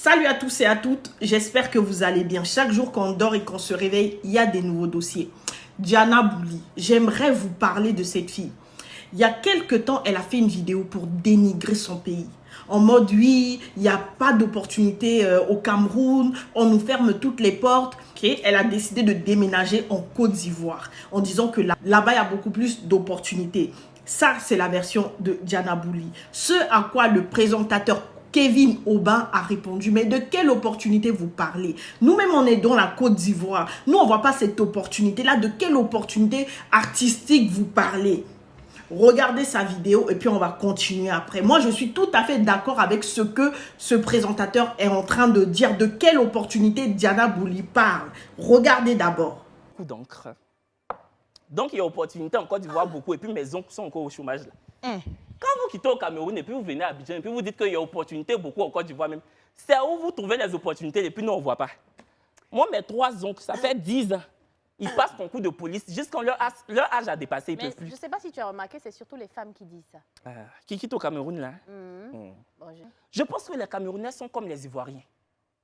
Salut à tous et à toutes, j'espère que vous allez bien. Chaque jour qu'on dort et qu'on se réveille, il y a des nouveaux dossiers. Diana Bouli, j'aimerais vous parler de cette fille. Il y a quelque temps, elle a fait une vidéo pour dénigrer son pays. En mode, oui, il n'y a pas d'opportunité au Cameroun, on nous ferme toutes les portes. Okay? Elle a décidé de déménager en Côte d'Ivoire en disant que là-bas, il y a beaucoup plus d'opportunités. Ça, c'est la version de Diana Bouli. Ce à quoi le présentateur Kevin Aubin a répondu, mais de quelle opportunité vous parlez? Nous-mêmes, on est dans la Côte d'Ivoire. Nous, on ne voit pas cette opportunité-là. De quelle opportunité artistique vous parlez? Regardez sa vidéo et puis on va continuer après. Moi, je suis tout à fait d'accord avec ce que ce présentateur est en train de dire. De quelle opportunité Diana Bouli parle? Regardez d'abord. Beaucoup d'encre. Donc, il y a opportunité en Côte d'Ivoire beaucoup et puis mes oncles sont encore au chômage là. Quand vous quittez au Cameroun et puis vous venez à Abidjan et puis vous dites qu'il y a opportunité beaucoup en Côte d'Ivoire même, c'est où vous trouvez les opportunités et puis nous on ne voit pas. Moi, mes 3 oncles, ça fait 10 ans. Ils passent concours de police jusqu'à leur âge a dépassé, ils ne peuvent plus. Je ne sais pas si tu as remarqué, c'est surtout les femmes qui disent ça. Qui quitte au Cameroun là? Bon, Je pense que les Camerounais sont comme les Ivoiriens.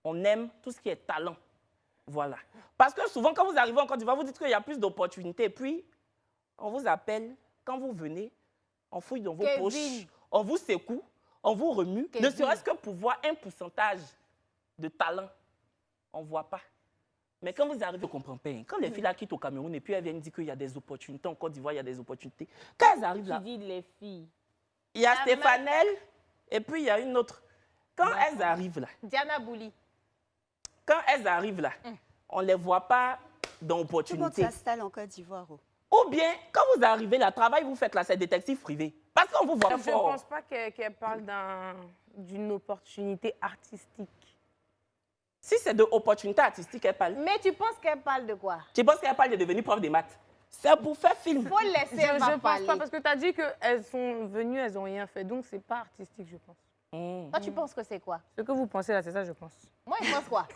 On aime tout ce qui est talent. Voilà. Parce que souvent, quand vous arrivez en Côte d'Ivoire, vous dites qu'il y a plus d'opportunités. Puis, on vous appelle, quand vous venez, on fouille dans vos poches, on vous secoue, on vous remue. Ne serait-ce que pour voir un pourcentage de talent. On ne voit pas. Mais quand vous arrivez, je ne comprends pas. Quand les filles là quittent au Cameroun et puis elles viennent dire qu'il y a des opportunités, en Côte d'Ivoire, il y a des opportunités. Quand elles arrivent là, tu dis les filles. il y a Stéphanelle et puis il y a une autre. Quand elles arrivent là, Diana Bouli. quand elles arrivent là, on ne les voit pas dans l'opportunité. Tout le monde s'installe en Côte d'Ivoire. Ou bien, quand vous arrivez là, travail vous faites là, c'est détective privé. Parce qu'on vous voit Je ne fort. pense pas qu'elle parle d'une opportunité artistique. Si c'est de opportunité artistique, elle parle. Mais tu penses qu'elle parle de quoi? Tu penses qu'elle parle de devenir prof de maths? C'est pour faire film. Il faut laisser Je ne pense parler. pas, parce que tu as dit qu'elles sont venues, elles n'ont rien fait. Donc, ce n'est pas artistique, je pense. Toi, tu penses que c'est quoi? Ce que vous pensez là, c'est ça, je pense. Moi, je pense quoi?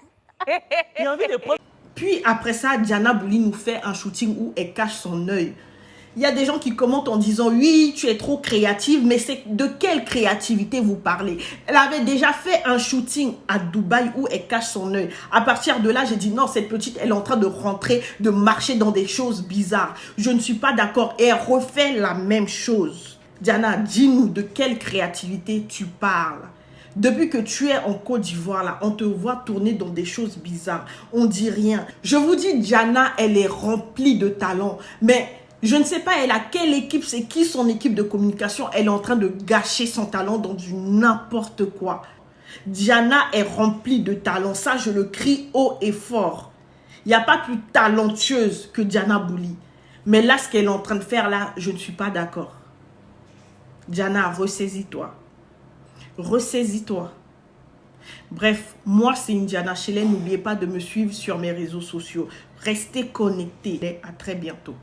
J'ai envie de prendre. Puis après ça, Diana Bouli nous fait un shooting où elle cache son œil. Il y a des gens qui commentent en disant « Oui, tu es trop créative », mais c'est de quelle créativité vous parlez? Elle avait déjà fait un shooting à Dubaï où elle cache son œil. À partir de là, j'ai dit « Non, cette petite, elle est en train de rentrer, de marcher dans des choses bizarres. Je ne suis pas d'accord. » Et elle refait la même chose. Diana, dis-nous de quelle créativité tu parles. Depuis que tu es en Côte d'Ivoire, là, on te voit tourner dans des choses bizarres. On dit rien. Je vous dis, Diana, elle est remplie de talent. Mais je ne sais pas, elle a quelle équipe, c'est qui son équipe de communication. Elle est en train de gâcher son talent dans du n'importe quoi. Diana est remplie de talent. Ça, je le crie haut et fort. Il n'y a pas plus talentueuse que Diana Bouli. Mais là, ce qu'elle est en train de faire, là, je ne suis pas d'accord. Diana, ressaisis-toi. Ressaisis-toi. Bref, moi c'est Indiana Shelen. N'oubliez pas de me suivre sur mes réseaux sociaux. Restez connectés. À très bientôt.